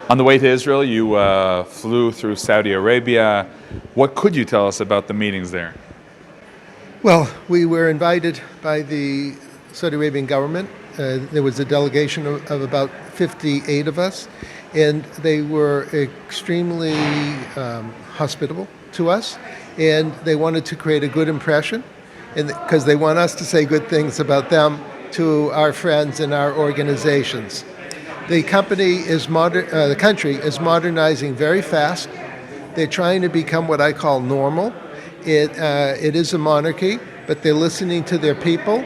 On the way to Israel, you flew through Saudi Arabia. What could you tell us about the meetings there? Well, we were invited by the Saudi Arabian government. There was a delegation of about 58 of us, and they were extremely hospitable to us, and they wanted to create a good impression, because they want us to say good things about them to our friends and our organizations. The country is modernizing very fast. They're trying to become what I call normal. It is a monarchy, but they're listening to their people.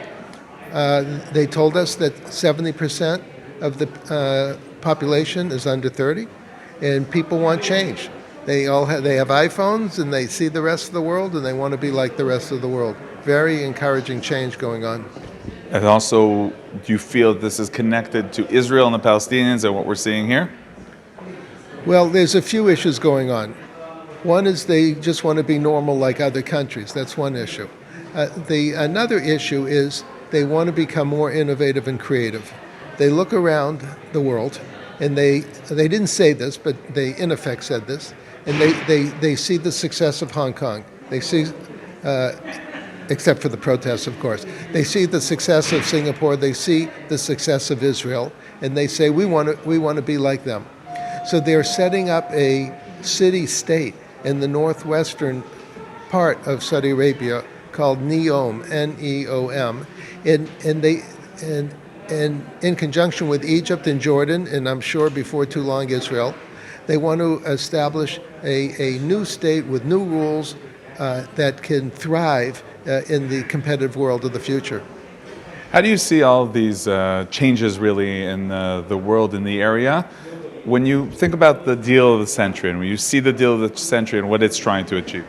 They told us that 70% of the population is under 30, and people want change. They have iPhones, and they see the rest of the world, and they want to be like the rest of the world. Very encouraging change going on. And also, do you feel this is connected to Israel and the Palestinians and what we're seeing here? Well, there's a few issues going on. One is they just want to be normal like other countries. That's one issue. Another issue is they want to become more innovative and creative. They look around the world, and they didn't say this, but they in effect said this, and they see the success of Hong Kong. They see, except for the protests, of course, they see the success of Singapore. They see the success of Israel, and they say we want to be like them. So they're setting up a city-state in the northwestern part of Saudi Arabia called NEOM, N-E-O-M, and in conjunction with Egypt and Jordan, and I'm sure before too long Israel, they want to establish a new state with new rules that can thrive in the competitive world of the future. How do you see all these changes really in the world, in the area? When you think about the deal of the century, and when you see the deal of the century and what it's trying to achieve?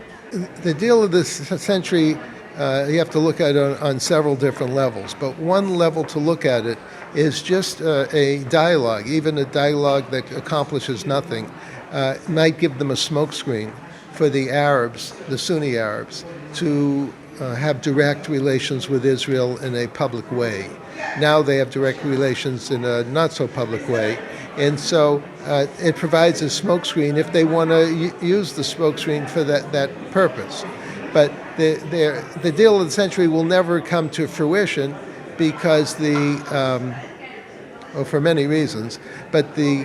The deal of the century, you have to look at it on several different levels. But one level to look at it is just a dialogue. Even a dialogue that accomplishes nothing might give them a smokescreen for the Arabs, the Sunni Arabs, to have direct relations with Israel in a public way. Now they have direct relations in a not so public way. And so it provides a smokescreen if they want to use the smokescreen for that purpose. But the deal of the century will never come to fruition because for many reasons, but the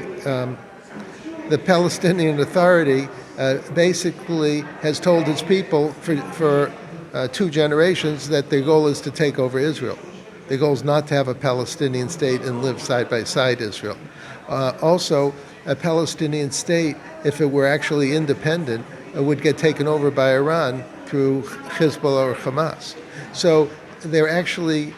Palestinian Authority basically has told its people for 2 generations that their goal is to take over Israel. Their goal is not to have a Palestinian state and live side by side Israel. Also, a Palestinian state, if it were actually independent, would get taken over by Iran through Hezbollah or Hamas. So there actually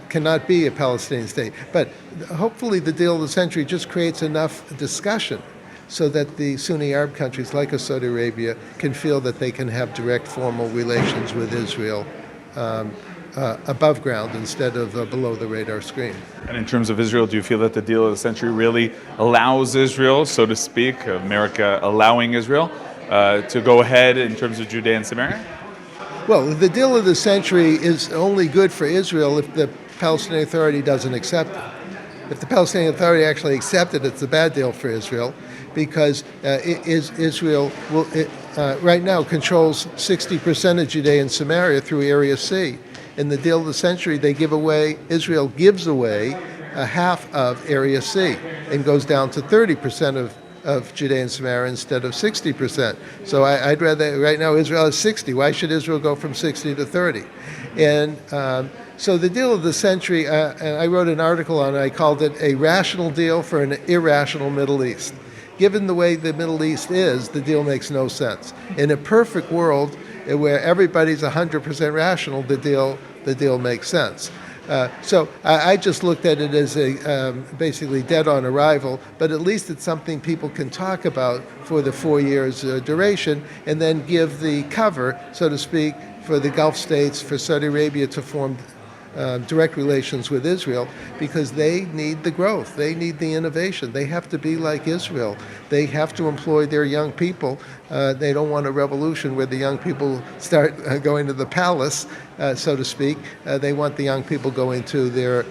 cannot be a Palestinian state. But hopefully the deal of the century just creates enough discussion so that the Sunni Arab countries like Saudi Arabia can feel that they can have direct formal relations with Israel above ground instead of below the radar screen. And in terms of Israel, do you feel that the deal of the century really allows Israel, so to speak, America allowing Israel to go ahead in terms of Judea and Samaria? Well, the deal of the century is only good for Israel if the Palestinian Authority doesn't accept it. If the Palestinian Authority actually accepts it, it's a bad deal for Israel because Israel right now controls 60% of Judea and Samaria through Area C. In the deal of the century, Israel gives away half of Area C and goes down to 30% of Judea and Samaria instead of 60%. So I'd rather, right now Israel is 60. Why should Israel go from 60 to 30? And so the deal of the century, and I wrote an article on it, I called it a rational deal for an irrational Middle East. Given the way the Middle East is, the deal makes no sense. In a perfect world where everybody's 100% rational, the deal makes sense. So I just looked at it as a basically dead on arrival, but at least it's something people can talk about for the 4 years duration and then give the cover, so to speak, for the Gulf states, for Saudi Arabia to form direct relations with Israel because they need the growth. They need the innovation. They have to be like Israel. They have to employ their young people. They don't want a revolution where the young people start going to the palace, so to speak. They want the young people going to their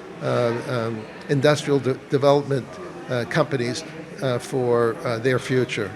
industrial development companies for their future.